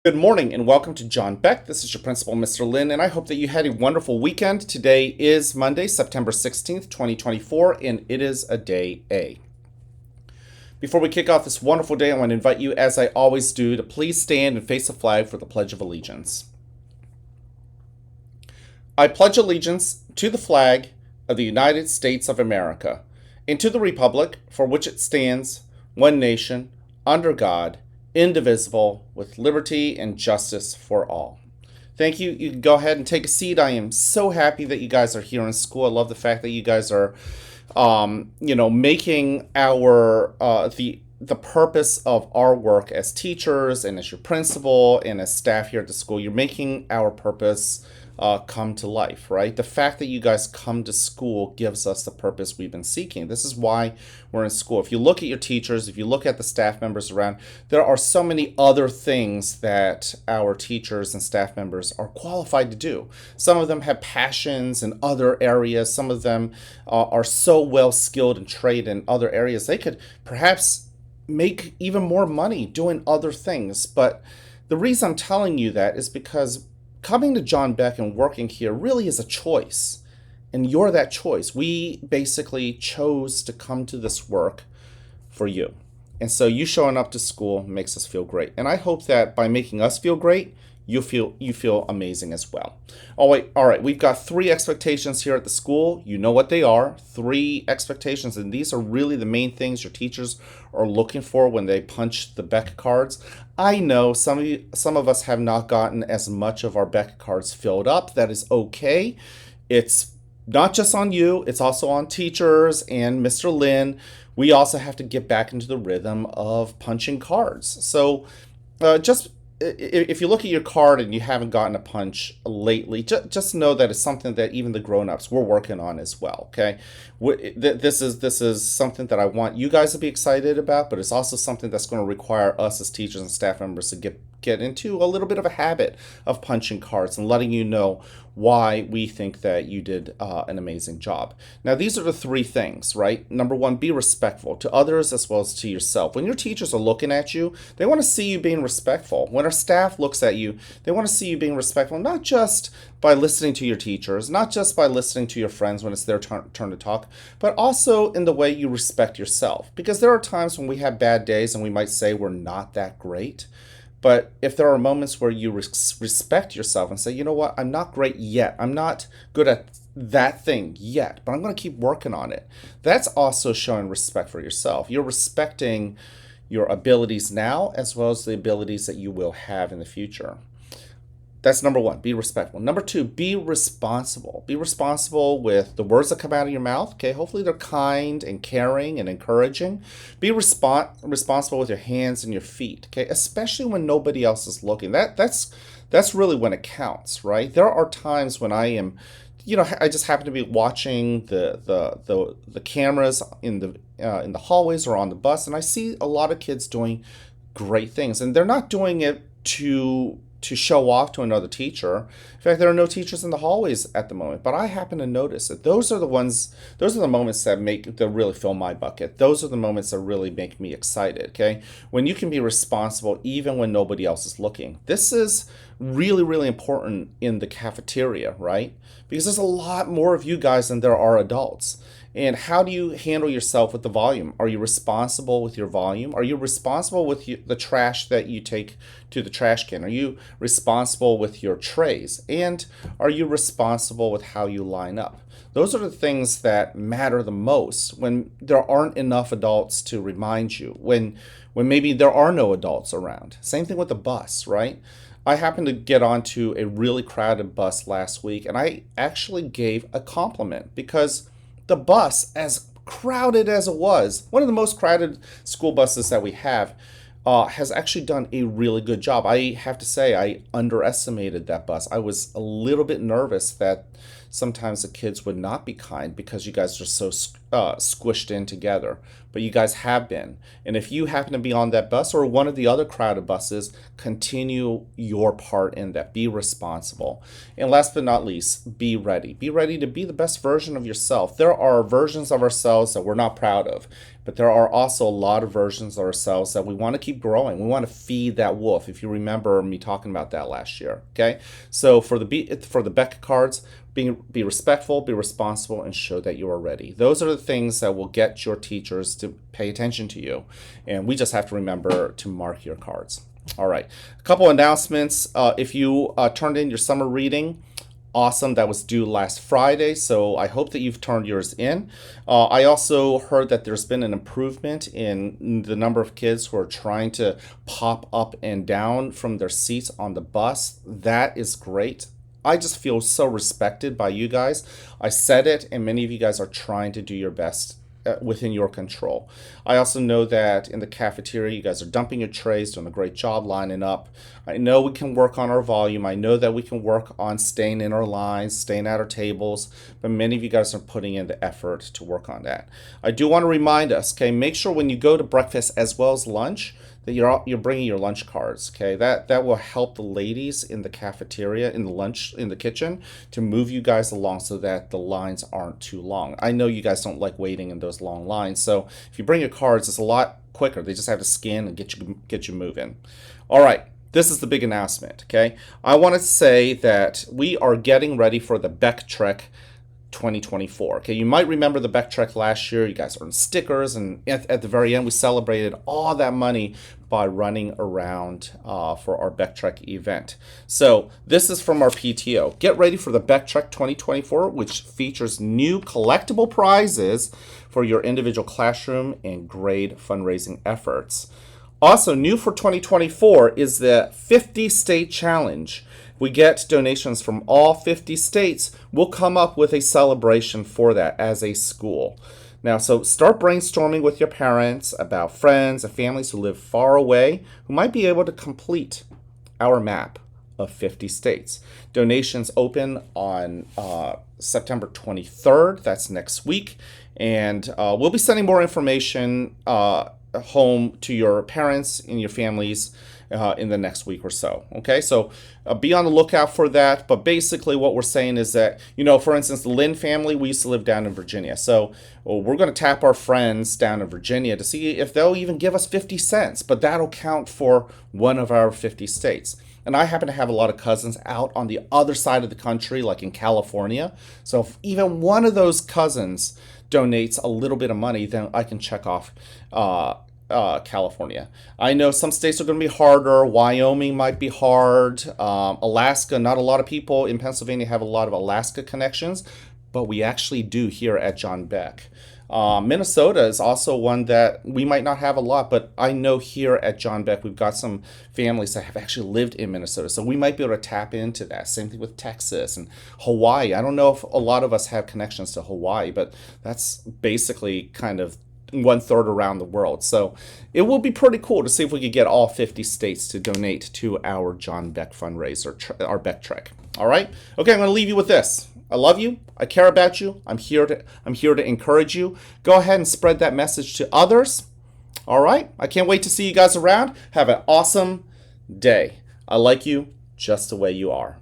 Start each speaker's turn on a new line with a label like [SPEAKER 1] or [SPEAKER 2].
[SPEAKER 1] Good morning and welcome to John Beck. This is your principal, Mr. Lin, and I hope that you had a wonderful weekend. Today is Monday, September 16th, 2024, and it is a day A. Before we kick off this wonderful day, I want to invite you, as I always do, to please stand and face the flag for the Pledge of Allegiance. I pledge allegiance to the flag of the United States of America and to the republic for which it stands, one nation, under God, indivisible, with liberty and justice for all. Thank you. You can go ahead and take a seat. I am so happy that you guys are here in school. I love the fact that you guys are, making our the purpose of our work as teachers and as your principal and as staff here at the school. You're making our purpose come to life, right? The fact that you guys come to school gives us the purpose we've been seeking. This is why we're in school. If you look at your teachers, if you look at the staff members around, there are so many other things that our teachers and staff members are qualified to do. Some of them have passions in other areas. Some of them are so well skilled and trained in other areas. They could perhaps make even more money doing other things. But the reason I'm telling you that is because coming to John Beck and working here really is a choice. And you're that choice. We basically chose to come to this work for you. And so you showing up to school makes us feel great. And I hope that by making us feel great, you feel amazing as well. All right. We've got three expectations here at the school. You know what they are. Three expectations, and these are really the main things your teachers are looking for when they punch the Beck cards. I know some of us have not gotten as much of our Beck cards filled up. That is okay. It's not just on you, it's also on teachers and Mr. Lin. We also have to get back into the rhythm of punching cards. So just if you look at your card and you haven't gotten a punch lately, just know that it's something that even the grown-ups we're working on as well. Okay, this is something that I want you guys to be excited about, but it's also something that's going to require us as teachers and staff members to get into a little bit of a habit of punching cards and letting you know why we think that you did an amazing job. Now, these are the three things, right? Number one, be respectful to others as well as to yourself. When your teachers are looking at you, they want to see you being respectful. When our staff looks at you, they want to see you being respectful, not just by listening to your teachers, not just by listening to your friends when it's their turn to talk, but also in the way you respect yourself. Because there are times when we have bad days and we might say we're not that great. But if there are moments where you respect yourself and say, you know what, I'm not great yet. I'm not good at that thing yet, but I'm going to keep working on it. That's also showing respect for yourself. You're respecting your abilities now as well as the abilities that you will have in the future. That's number one, be respectful. Number two, be responsible. Be responsible with the words that come out of your mouth. Okay, hopefully they're kind and caring and encouraging. Be responsible with your hands and your feet. Okay, especially when nobody else is looking. That's really when it counts, right? There are times when I just happen to be watching the cameras in the hallways or on the bus, and I see a lot of kids doing great things, and they're not doing it to show off to another teacher. In fact, there are no teachers in the hallways at the moment, but I happen to notice that those are the moments that really fill my bucket. Those are the moments that really make me excited, okay? When you can be responsible even when nobody else is looking. This is really, really important in the cafeteria, right? Because there's a lot more of you guys than there are adults. And how do you handle yourself with the volume? Are you responsible with your volume? Are you responsible with the trash that you take to the trash can? Are you responsible with your trays? And are you responsible with how you line up? Those are the things that matter the most when there aren't enough adults to remind you, when maybe there are no adults around. Same thing with the bus, right? I happened to get onto a really crowded bus last week, and I actually gave a compliment because the bus, as crowded as it was, one of the most crowded school buses that we have, has actually done a really good job. I have to say, I underestimated that bus. I was a little bit nervous that sometimes the kids would not be kind because you guys are so squished in together. But you guys have been. And if you happen to be on that bus or one of the other crowded buses, continue your part in that. Be responsible. And last but not least, be ready. Be ready to be the best version of yourself. There are versions of ourselves that we're not proud of, but there are also a lot of versions of ourselves that we want to keep growing. We want to feed that wolf, if you remember me talking about that last year. Okay? So for the Beck cards, be respectful, be responsible, and show that you are ready. Those are the things that will get your teachers to pay attention to you. And we just have to remember to mark your cards. All right. A couple announcements. If you turned in your summer reading, awesome. That was due last Friday, so I hope that you've turned yours in. I also heard that there's been an improvement in the number of kids who are trying to pop up and down from their seats on the bus. That is great. I just feel so respected by you guys. I said it, and many of you guys are trying to do your best within your control. I also know that in the cafeteria, you guys are dumping your trays, doing a great job lining up. I know we can work on our volume. I know that we can work on staying in our lines, staying at our tables, but many of you guys are putting in the effort to work on that. I do want to remind us, okay, make sure when you go to breakfast as well as lunch, that you're bringing your lunch cards. Okay, that will help the ladies in the cafeteria, in the kitchen, to move you guys along so that the lines aren't too long. I know you guys don't like waiting in those long lines, so if you bring your cards, it's a lot quicker. They just have to scan and get you moving. All right. This is the big announcement. Okay, I want to say that we are getting ready for the Beck Trek 2024. Okay, you might remember the Beck Trek last year. You guys earned stickers, and at the very end, we celebrated all that money by running around for our Beck Trek event. So this is from our PTO. Get ready for the Beck Trek 2024, which features new collectible prizes for your individual classroom and grade fundraising efforts. Also, new for 2024 is the 50 State Challenge. We get donations from all 50 states. We'll come up with a celebration for that as a school. Now, so start brainstorming with your parents about friends and families who live far away who might be able to complete our map of 50 states. Donations open on September 23rd. That's next week. And we'll be sending more information home to your parents and your families in the next week or so. Okay, so be on the lookout for that. But basically what we're saying is that, for instance, the Lynn family, we used to live down in Virginia. So we're going to tap our friends down in Virginia to see if they'll even give us 50 cents. But that'll count for one of our 50 states. And I happen to have a lot of cousins out on the other side of the country, like in California. So if even one of those cousins donates a little bit of money, then I can check off California. I know some states are going to be harder. Wyoming might be hard. Alaska, not a lot of people in Pennsylvania have a lot of Alaska connections, but we actually do here at John Beck. Minnesota is also one that we might not have a lot, but I know here at John Beck we've got some families that have actually lived in Minnesota, so we might be able to tap into that. Same thing with Texas and Hawaii. I don't know if a lot of us have connections to Hawaii, but that's basically kind of 1/3 around the world. So it will be pretty cool to see if we could get all 50 states to donate to our John Beck fundraiser, our Beck Trek. All right? Okay, I'm going to leave you with this. I love you. I care about you. I'm here to encourage you. Go ahead and spread that message to others. All right? I can't wait to see you guys around. Have an awesome day. I like you just the way you are.